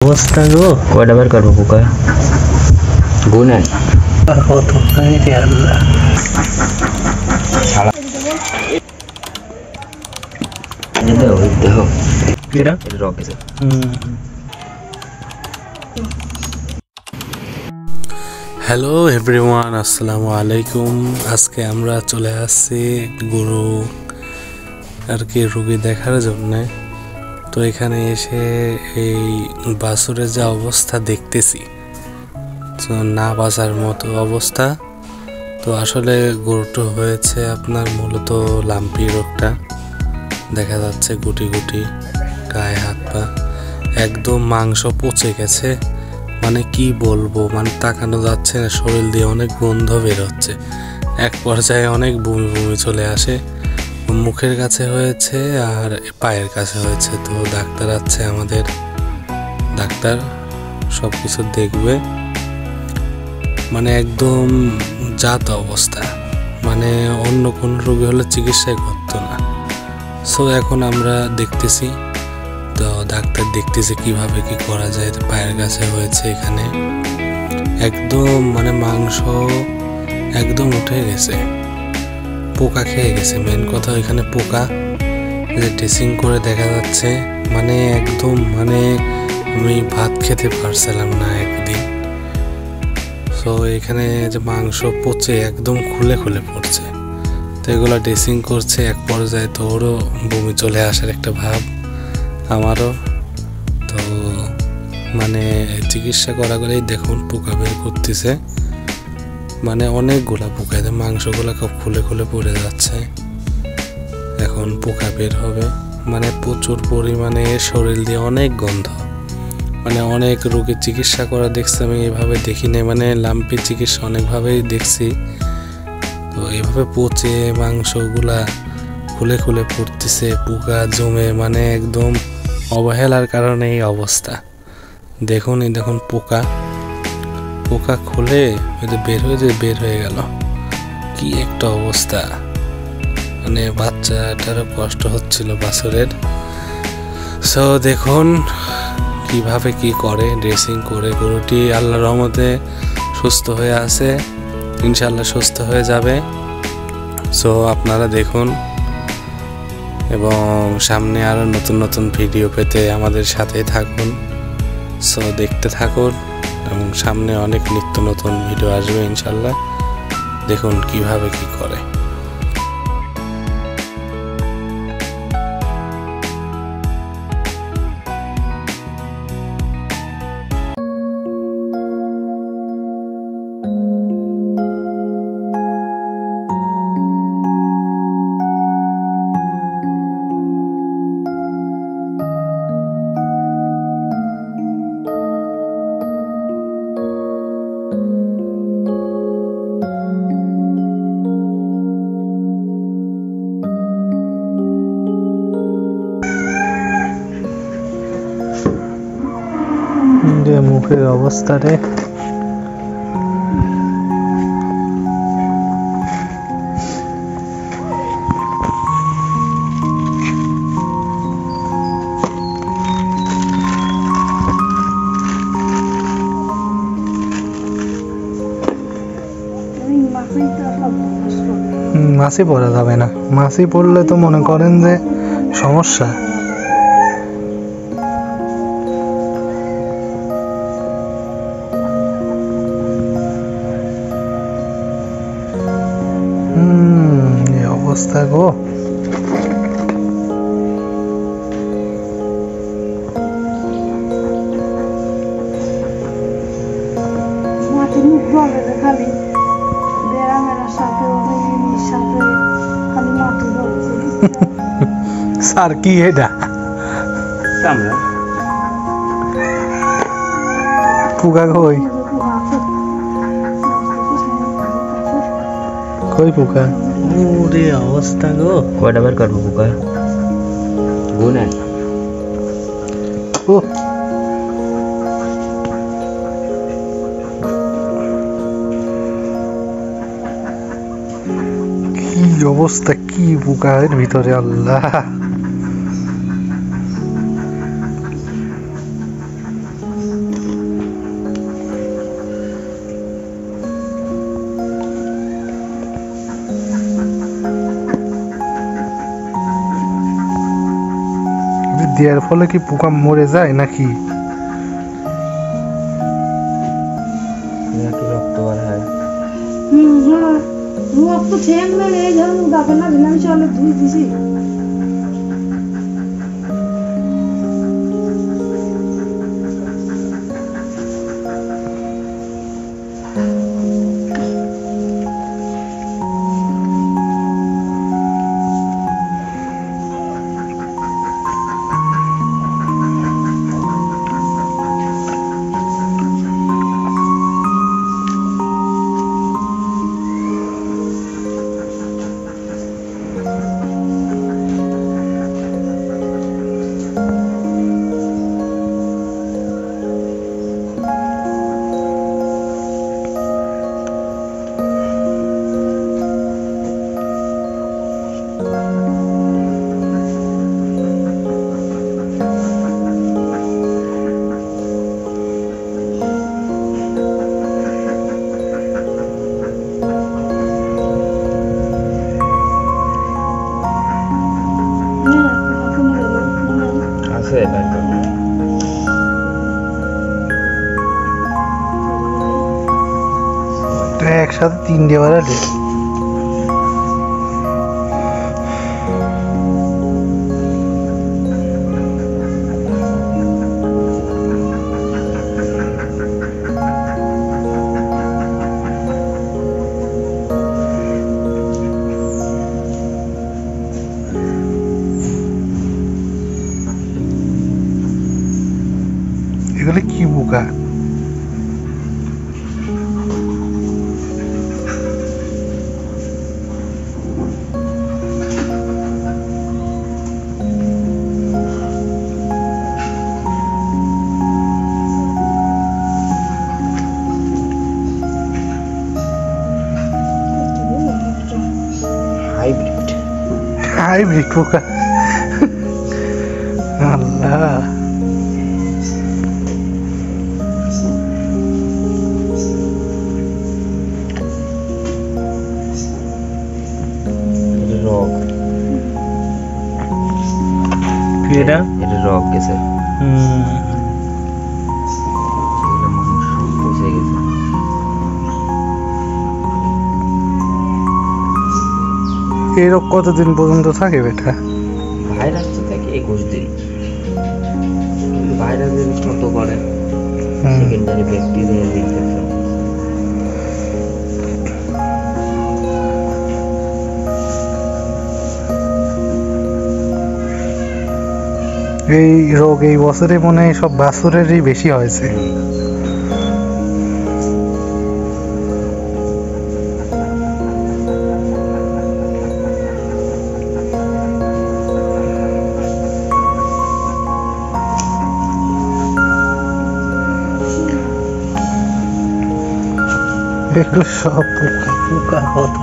অবস্থা গো কয়টা বের করবো পোকা গুনেন কত রে আল্লাহ শালা দেখো এটা রকেছে হ্যালো এভরিওয়ান, আসসালামু আলাইকুম। আজকে আমরা চলে আসছি গরু আর কি রোগী দেখার জন্য। তো এখানে এসে এই বাছুরের যা অবস্থা দেখতেছি, তো না বাঁচার মতো অবস্থা। তো আসলে গরুটা হয়েছে আপনার মূলত লাম্পি রোগটা, দেখা যাচ্ছে গুটি গুটি গায়ে হাত পা, একদম মাংস পচে গেছে। মানে কি বলবো, মানে তাকানো যাচ্ছে না, শরীর দিয়ে অনেক গন্ধ বের হচ্ছে, এক পর্যায়ে অনেক বমি বমি চলে আসে। মুখের কাছে হয়েছে আর পায়ের কাছে হয়েছে। তো ডাক্তার আছে, আমাদের ডাক্তার সব কিছু দেখবে। মানে একদম জাত অবস্থা, মানে অন্য কোন রোগী হলে চিকিৎসাই করতো না। সো এখন আমরা দেখতেছি, তো ডাক্তার দেখতেছে কিভাবে কি করা যায়। পায়ের কাছে হয়েছে, এখানে একদম মানে মাংস একদম উঠে গেছে, পোকা খেয়ে গেছে। মেন কথা এখানে পোকা, যে ড্রেসিং করে দেখা যাচ্ছে, মানে একদম মানে আমি ভাত খেতে পারছিলাম না একদিন। সো এখানে যে মাংস পচে একদম খুলে খুলে পড়ছে, তো এগুলো ড্রেসিং করছে। এক পর্যায়ে তো ওরও বমি চলে আসার একটা ভাব, আমারও। তো মানে চিকিৎসা করা করেই দেখুন পোকা বের করতেছে, মানে অনেকগুলা পোকা, মাংসগুলা খুব খুলে খুলে পড়ে যাচ্ছে। এখন পোকা বের হবে, মানে প্রচুর পরিমাণে শরীর দিয়ে অনেক গন্ধ। মানে অনেক রোগীর চিকিৎসা করা দেখছি আমি, এভাবে দেখি নাই। মানে লাম্পি চিকিৎসা অনেকভাবেই দেখছি, তো এইভাবে পচে মাংসগুলা খুলে খুলে পড়তেছে, পোকা জমে, মানে একদম অবহেলার কারণে এই অবস্থা। দেখুন এই দেখুন পোকা, পোকা খুলে বের হয়ে গেল, কি একটা অবস্থা। মানে বাচ্চাটারও কষ্ট হচ্ছিল বাছুরের। সো দেখুন কিভাবে কি করে, ড্রেসিং করে। গরুটি আল্লাহর রহমতে সুস্থ হয়ে আছে, ইনশাল্লাহ সুস্থ হয়ে যাবে। সো আপনারা দেখুন, এবং সামনে আরও নতুন নতুন ভিডিও পেতে আমাদের সাথেই থাকুন। সো দেখতে থাকুন, এবং সামনে অনেক নিত্য নতুন ভিডিও আসবে ইনশাল্লাহ। দেখুন কিভাবে কি করে। মুখের অবস্থা রে, মাছি পড়া যাবে না, মাছি পড়লে তো মনে করেন যে সমস্যা। অবস্থা গো, স্যার কি এটা পোকা? কই কই পোকা? ওরে অবস্থা গো, কয়টা বের করবো পোকা গুনেন ও কি অবস্থা, কি পোকা এর ভিতরে, আল্লাহ। দেওয়ার ফলে কি পোকা মরে যায় নাকি? নাকি রক্ত বার হয়? হ্যাঁ রক্ত ঠেক না এই ধরুন ব্যাপার না দিলাম চলে ধুই দিছি আছে ব্যাপার। তো একসাথে 3 বাড়ালে এগুলো কি পোকা? হাইব্রিড। হাইব্রিড পোকা। আল্লাহ, রোগ এটা এটা রোগ গেছে, বুঝে গেছে। এই রোগ কতদিন পর্যন্ত থাকে বেটা? ভাইরাস তো থাকে 21 দিন, কিন্তু ভাইরাস যদি ছোট করে সেকেন্ডারি ব্যাকটেরিয়াল ইনফেকশন। এই রোগ এই বছরে মনে হয় সব বাছুরেরই বেশি হয়েছে। এগুলো সব পোকা পোকা কত